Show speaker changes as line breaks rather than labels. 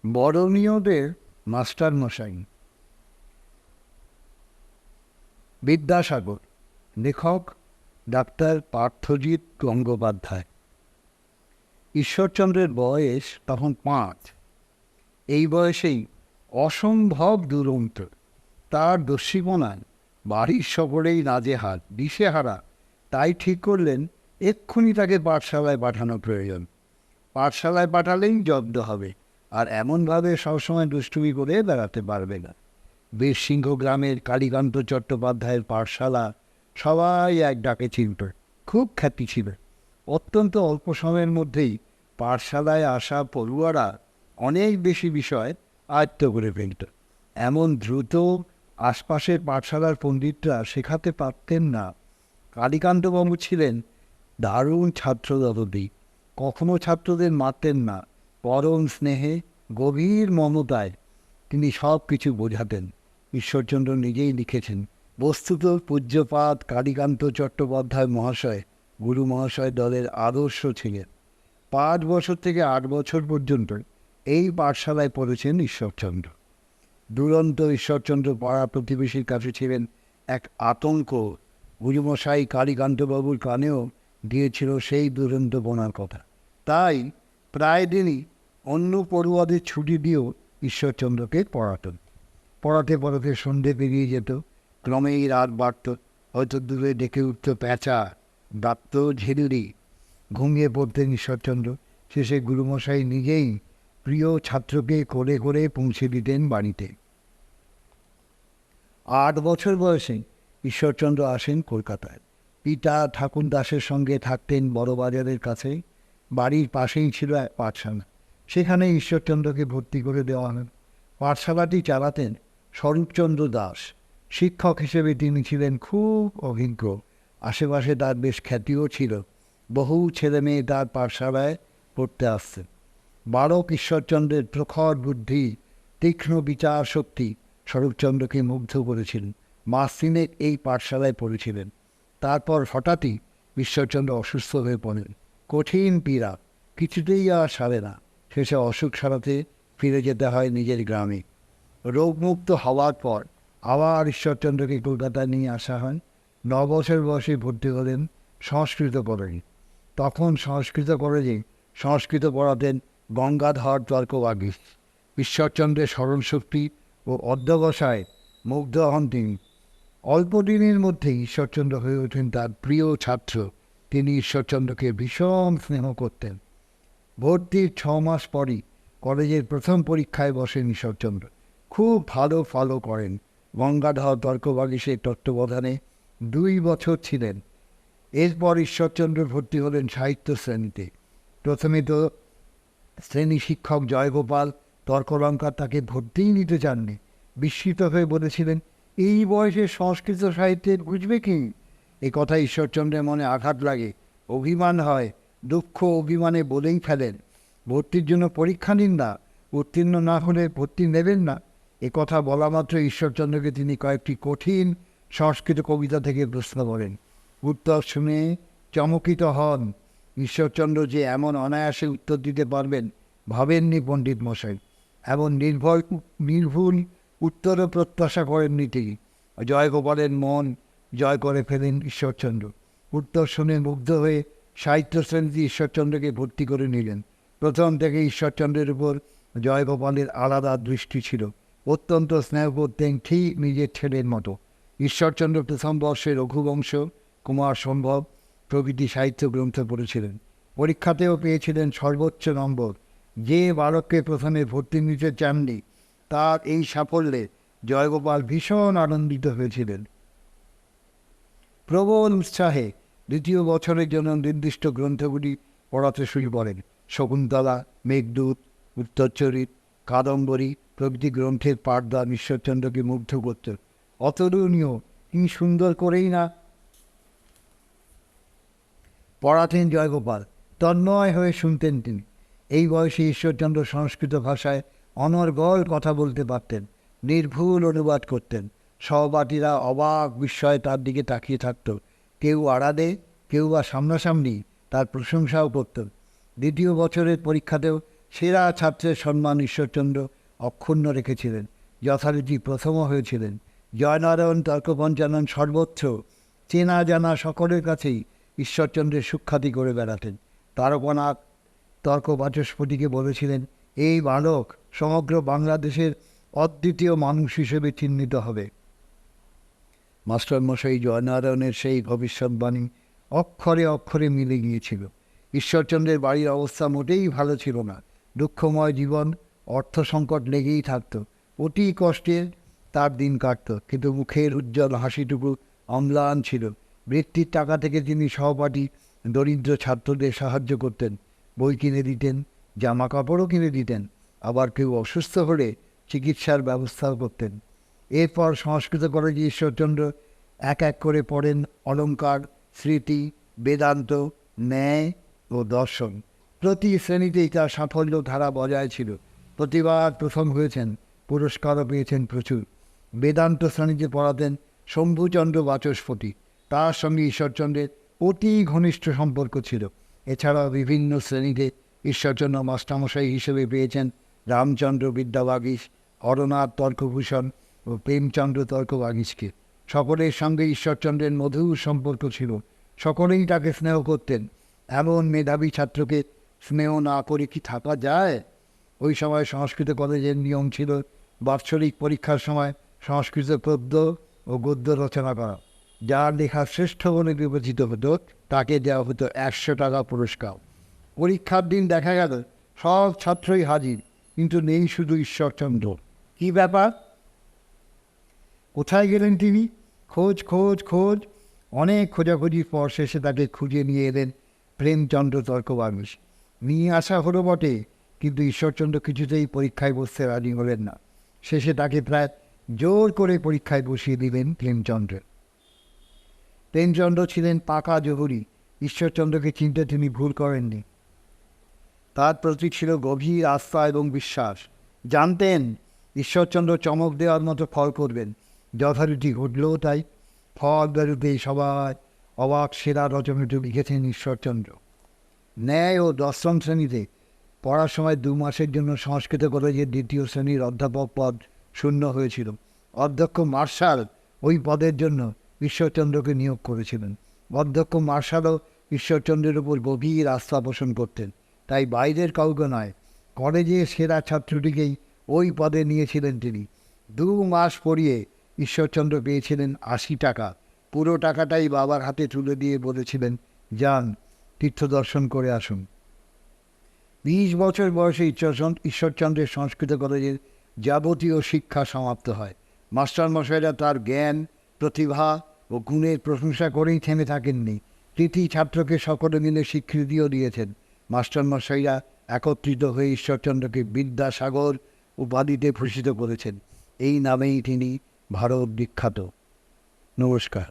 বরণীয়দের master মশাই বিদ্যাসাগর, লেখক doctor Parthajit Gangopadhyay. ঈশ্বরচন্দ্রের বয়স তখন 5। এই বয়সেই অসম্ভব দুরন্ত। তার দস্যিপনায় বাড়ির সকলেই নাজেহাল, দিশেহারা। তাই ঠিক করলেন এক্ষুনি তাকে পাঠশালায় পাঠানো প্রয়োজন। পাঠশালায় পাঠালেই জব্দ হবে, আর এমনভাবে সবসময় দুষ্টুমি করে বেড়াতে পারবে না। বীরসিংহ গ্রামের কালীকান্ত চট্টোপাধ্যায়ের পাঠশালা সবাই এক ডাকে চিনত। খুব খ্যাতি ছিল। অত্যন্ত অল্প সময়ের মধ্যেই পাঠশালায় আসা পড়ুয়ারা অনেক বেশি বিষয় আয়ত্ত করে ফেলত। এমন দ্রুত আশপাশের পাঠশালার পণ্ডিতরা শেখাতে পারতেন না। কালীকান্তবাবু ছিলেন দারুণ ছাত্রদরদী। কখনো ছাত্রদের মারতেন না, পরম স্নেহে গভীর মমতায় তিনি সব কিছু বোঝাতেন। ঈশ্বরচন্দ্র নিজেই লিখেছেন, বস্তুত পূজ্যপাদ কালীকান্ত চট্টোপাধ্যায় মহাশয় গুরু মহাশয় দলের আদর্শ ছিলেন। 5 বছর থেকে 8 বছর পর্যন্ত এই পাঠশালায় পড়েছেন ঈশ্বরচন্দ্র। দুরন্ত ঈশ্বরচন্দ্র পাড়া প্রতিবেশীর কাছে ছিলেন এক আতঙ্ক। গুরুমশাই কালীকান্তবাবুর কানেও দিয়েছিল সেই দুরন্তপনার কথা। তাই প্রায় দিনই অন্য পড়ুয়াদের ছুটি দিয়েও ঈশ্বরচন্দ্রকে পড়াতে পড়াতে সন্ধে পেরিয়ে যেত। ক্রমেই রাত বাড়ত। হয়তো দূরে ডেকে উঠত প্যাঁচা, ডাকত ঝিলুরি। ঘুমিয়ে পড়তেন ঈশ্বরচন্দ্র। শেষে গুরুমশাই নিজেই প্রিয় ছাত্রকে কোলে করে পৌঁছে দিতেন বাড়িতে। 8 বছর বয়সে ঈশ্বরচন্দ্র আসেন কলকাতায়। পিতা ঠাকুর দাসের সঙ্গে থাকতেন বড়বাজারের কাছে। বাড়ির পাশেই ছিল এক পাঠশালা। সেখানে ঈশ্বরচন্দ্রকে ভর্তি করে দেওয়া হল। পাঠশালাটি চালাতেন স্বরূপচন্দ্র দাস। শিক্ষক হিসেবে তিনি ছিলেন খুব অভিজ্ঞ। আশেপাশে তার বেশ খ্যাতিও ছিল। বহু ছেলে মেয়ে তার পাঠশালায় পড়তে আসতেন। বালক ঈশ্বরচন্দ্রের প্রখর বুদ্ধি, তীক্ষ্ণ বিচার শক্তি স্বরূপচন্দ্রকে মুগ্ধ করেছিলেন। মাস 3 এই পাঠশালায় পড়েছিলেন। তারপর হঠাৎই ঈশ্বরচন্দ্র অসুস্থ হয়ে পড়েন। কঠিন পীড়া, কিছুতেই আর সারে না। শেষে অসুখ সারাতে ফিরে যেতে হয় নিজের গ্রামে। রোগমুক্ত হওয়ার পর আবার ঈশ্বরচন্দ্রকে কলকাতায় নিয়ে আসা হয়। 9 বছর বয়সে ভর্তি হলেন সংস্কৃত কলেজে। তখন সংস্কৃত কলেজে সংস্কৃত পড়াতেন গঙ্গাধর তর্কবাগীশ। ঈশ্বরচন্দ্রের স্মরণশক্তি ও অধ্যবসায় মুগ্ধ হন তিনি। অল্প দিনের মধ্যেই ঈশ্বরচন্দ্র হয়ে ওঠেন তার প্রিয় ছাত্র। তিনি ঈশ্বরচন্দ্রকে ভীষণ স্নেহ করতেন। ভর্তির 6 মাস পরই কলেজের প্রথম পরীক্ষায় বসেন ঈশ্বরচন্দ্র। খুব ভালো ফলও করেন। গঙ্গাধর তর্কবাগীশের তত্ত্বাবধানে 2 বছর ছিলেন। এরপর ঈশ্বরচন্দ্র ভর্তি হলেন সাহিত্য শ্রেণীতে। প্রথমে তো শ্রেণী শিক্ষক জয়গোপাল তর্কলঙ্কার তাকে ভর্তিই নিতে চাননি। বিস্মিত হয়ে বলেছিলেন, এই বয়সে সংস্কৃত সাহিত্যের বুঝবে কি? এ কথা ঈশ্বরচন্দ্রের মনে আঘাত লাগে, অভিমান হয়। দুঃখ অভিমানে বলেই ফেলেন, ভর্তির জন্য পরীক্ষা নিন না, উত্তীর্ণ না হলে ভর্তি নেবেন না। এ কথা বলা মাত্র ঈশ্বরচন্দ্রকে তিনি কয়েকটি কঠিন সংস্কৃত কবিতা থেকে প্রশ্ন করেন। উত্তর শুনে চমকিত হন। ঈশ্বরচন্দ্র যে এমন অনায়াসে উত্তর দিতে পারবেন ভাবেননি পণ্ডিত মশাই। এমন নির্ভুল উত্তরও প্রত্যাশা করেননি তিনি। জয়গোপালের মন জয় করে ফেলেন ঈশ্বরচন্দ্র। উত্তর শুনে মুগ্ধ হয়ে সাহিত্য শ্রেণীতে ঈশ্বরচন্দ্রকে ভর্তি করে নিলেন। প্রথম থেকে ঈশ্বরচন্দ্রের উপর জয়গোপালের আলাদা দৃষ্টি ছিল। অত্যন্ত স্নেহ করতেন, ঠিক নিজের ছেলের মতো। ঈশ্বরচন্দ্র প্রথম বর্ষে রঘুবংশ, কুমার সম্ভব প্রভৃতি সাহিত্য গ্রন্থ পড়েছিলেন। পরীক্ষাতেও পেয়েছিলেন সর্বোচ্চ নম্বর। যে বালককে প্রথমে ভর্তি নিতে চাননি, তার এই সাফল্যে জয়গোপাল ভীষণ আনন্দিত হয়েছিলেন। প্রবল উৎসাহে 2য় বছরের জন্য নির্দিষ্ট গ্রন্থগুলি পড়াতে শুরু করেন। শকুন্তলা, মেঘদূত, উত্তরচরিত, কাদম্বরী প্রভৃতি গ্রন্থের পাঠদান ঈশ্বরচন্দ্রকে মুগ্ধ করত। অতুলনীয়, কি সুন্দর করেই না পড়াতেন জয়গোপাল। তন্ময় হয়ে শুনতেন তিনি। এই বয়সে ঈশ্বরচন্দ্র সংস্কৃত ভাষায় অনর্গল কথা বলতে পারতেন, নির্ভুল অনুবাদ করতেন। সহপাঠীরা অবাক বিস্ময়ে তার দিকে তাকিয়ে থাকত। কেউ আড়ালে, কেউ বা সামনাসামনি তার প্রশংসাও করত। 2য় বছরের পরীক্ষাতেও সেরা ছাত্রের সম্মান ঈশ্বরচন্দ্র অক্ষুণ্ণ রেখেছিলেন। যথারীতি প্রথমও হয়েছিলেন। জয়নারায়ণ তর্কপঞ্চানন সর্বত্র চেনা জানা সকলের কাছেই ঈশ্বরচন্দ্রের সুখ্যাতি করে বেড়াতেন। তারকনাথ তর্ক বাচস্পতিকে বলেছিলেন, এই বালক সমগ্র বাংলাদেশের অদ্বিতীয় মানুষ হিসেবে চিহ্নিত হবে। মাস্টারমশাই জয়নারায়ণের সেই ভবিষ্যৎবাণী অক্ষরে অক্ষরে মিলে গিয়েছিল। ঈশ্বরচন্দ্রের বাড়ির অবস্থা মোটেই ভালো ছিল না। দুঃখময় জীবন, অর্থ সংকট লেগেই থাকত। অতি কষ্টের তার দিন কাটত, কিন্তু মুখের উজ্জ্বল হাসিটুকু অম্লান ছিল। বৃত্তির টাকা থেকে তিনি সহপাঠী দরিদ্র ছাত্রদের সাহায্য করতেন, বই কিনে দিতেন, জামা কাপড়ও কিনে দিতেন। আবার কেউ অসুস্থ হলে চিকিৎসার ব্যবস্থাও করতেন। এরপর সংস্কৃত কলেজে ঈশ্বরচন্দ্র এক এক করে পড়েন অলঙ্কার, স্মৃতি, বেদান্ত, ন্যায় ও দর্শন। প্রতি শ্রেণীতেই তার সাফল্য ধারা বজায় ছিল। প্রতিবার প্রথম হয়েছেন, পুরস্কারও পেয়েছেন প্রচুর। বেদান্ত শ্রেণীতে পড়াতেন শম্ভুচন্দ্র বাচস্পতি। তার সঙ্গে ঈশ্বরচন্দ্রের অতি ঘনিষ্ঠ সম্পর্ক ছিল। এছাড়াও বিভিন্ন শ্রেণীতে ঈশ্বরচন্দ্র মাস্টারমশাই হিসেবে পেয়েছেন রামচন্দ্র বিদ্যাবাগীশ, হরনাথ তর্কভূষণ ও প্রেমচন্দ্র তর্কবাগীশকে। সকলের সঙ্গে ঈশ্বরচন্দ্রের মধুর সম্পর্ক ছিল। সকলেই তাকে স্নেহ করতেন। এমন মেধাবী ছাত্রকে স্নেহ না করে কি থাকা যায়? ওই সময় সংস্কৃত কলেজের নিয়ম ছিল বাৎসরিক পরীক্ষার সময় সংস্কৃত পদ্য ও গদ্য রচনা করা। যার লেখা শ্রেষ্ঠ বলে বিবেচিত হতো তাকে দেওয়া হতো 100 টাকা পুরস্কার। পরীক্ষার দিন দেখা গেল সব ছাত্রই হাজির, কিন্তু নেই শুধু ঈশ্বরচন্দ্র। কী ব্যাপার? কোথায় গেলেন তিনি? খোঁজ খোঁজ খোঁজ, অনেক খোঁজাখুঁজির পর শেষে তাকে খুঁজে নিয়ে এলেন প্রেমচন্দ্র তর্কবাগীশ। নিয়ে আসা হলো বটে, কিন্তু ঈশ্বরচন্দ্র কিছুতেই পরীক্ষায় বসতে রাজি হলেন না। শেষে তাকে প্রায় জোর করে পরীক্ষায় বসিয়ে দিলেন প্রেমচন্দ্র। প্রেমচন্দ্র ছিলেন পাকা জহুরি। ঈশ্বরচন্দ্রকে চিনতে তিনি ভুল করেননি। তার প্রতি ছিল গভীর আস্থা এবং বিশ্বাস। জানতেন ঈশ্বরচন্দ্র চমক দেওয়ার মতো ফল করবেন। যথারীতি ঘটলেও তাই। ফল বেরোতেই সবাই অবাক সেরা রচনাটি লিখেছেন ঈশ্বরচন্দ্র। ন্যায় ও দর্শন শ্রেণীতে পড়ার সময় 2 মাসের জন্য সংস্কৃত কলেজের 2য় শ্রেণীর অধ্যাপক পদ শূন্য হয়েছিল। অধ্যক্ষ মার্শাল ওই পদের জন্য ঈশ্বরচন্দ্রকে নিয়োগ করেছিলেন। অধ্যক্ষ মার্শালও ঈশ্বরচন্দ্রের উপর গভীর আস্থা পোষণ করতেন। তাই বাইরের কাউকে নয়, কলেজের সেরা ছাত্রটিকেই ওই পদে নিয়েছিলেন তিনি। 2 মাস পড়িয়ে ঈশ্বরচন্দ্র পেয়েছিলেন 80 টাকা। পুরো টাকাটাই বাবার হাতে তুলে দিয়ে বলেছিলেন, যান তীর্থ দর্শন করে আসুন। 20 বছর বয়সে ঈশ্বরচন্দ্রের সংস্কৃত কলেজের যাবতীয় শিক্ষা সমাপ্ত হয়। মাস্টারমশাইরা তার জ্ঞান, প্রতিভা ও গুণের প্রশংসা করেই থেমে থাকেননি। কৃতি ছাত্রকে সকলে মিলে স্বীকৃতিও দিয়েছেন। মাস্টারমশাইরা একত্রিত হয়ে ঈশ্বরচন্দ্রকে বিদ্যাসাগর উপাধিতে ভূষিত করেছেন। এই নামেই তিনি ভারত বিখ্যাত। নমস্কার।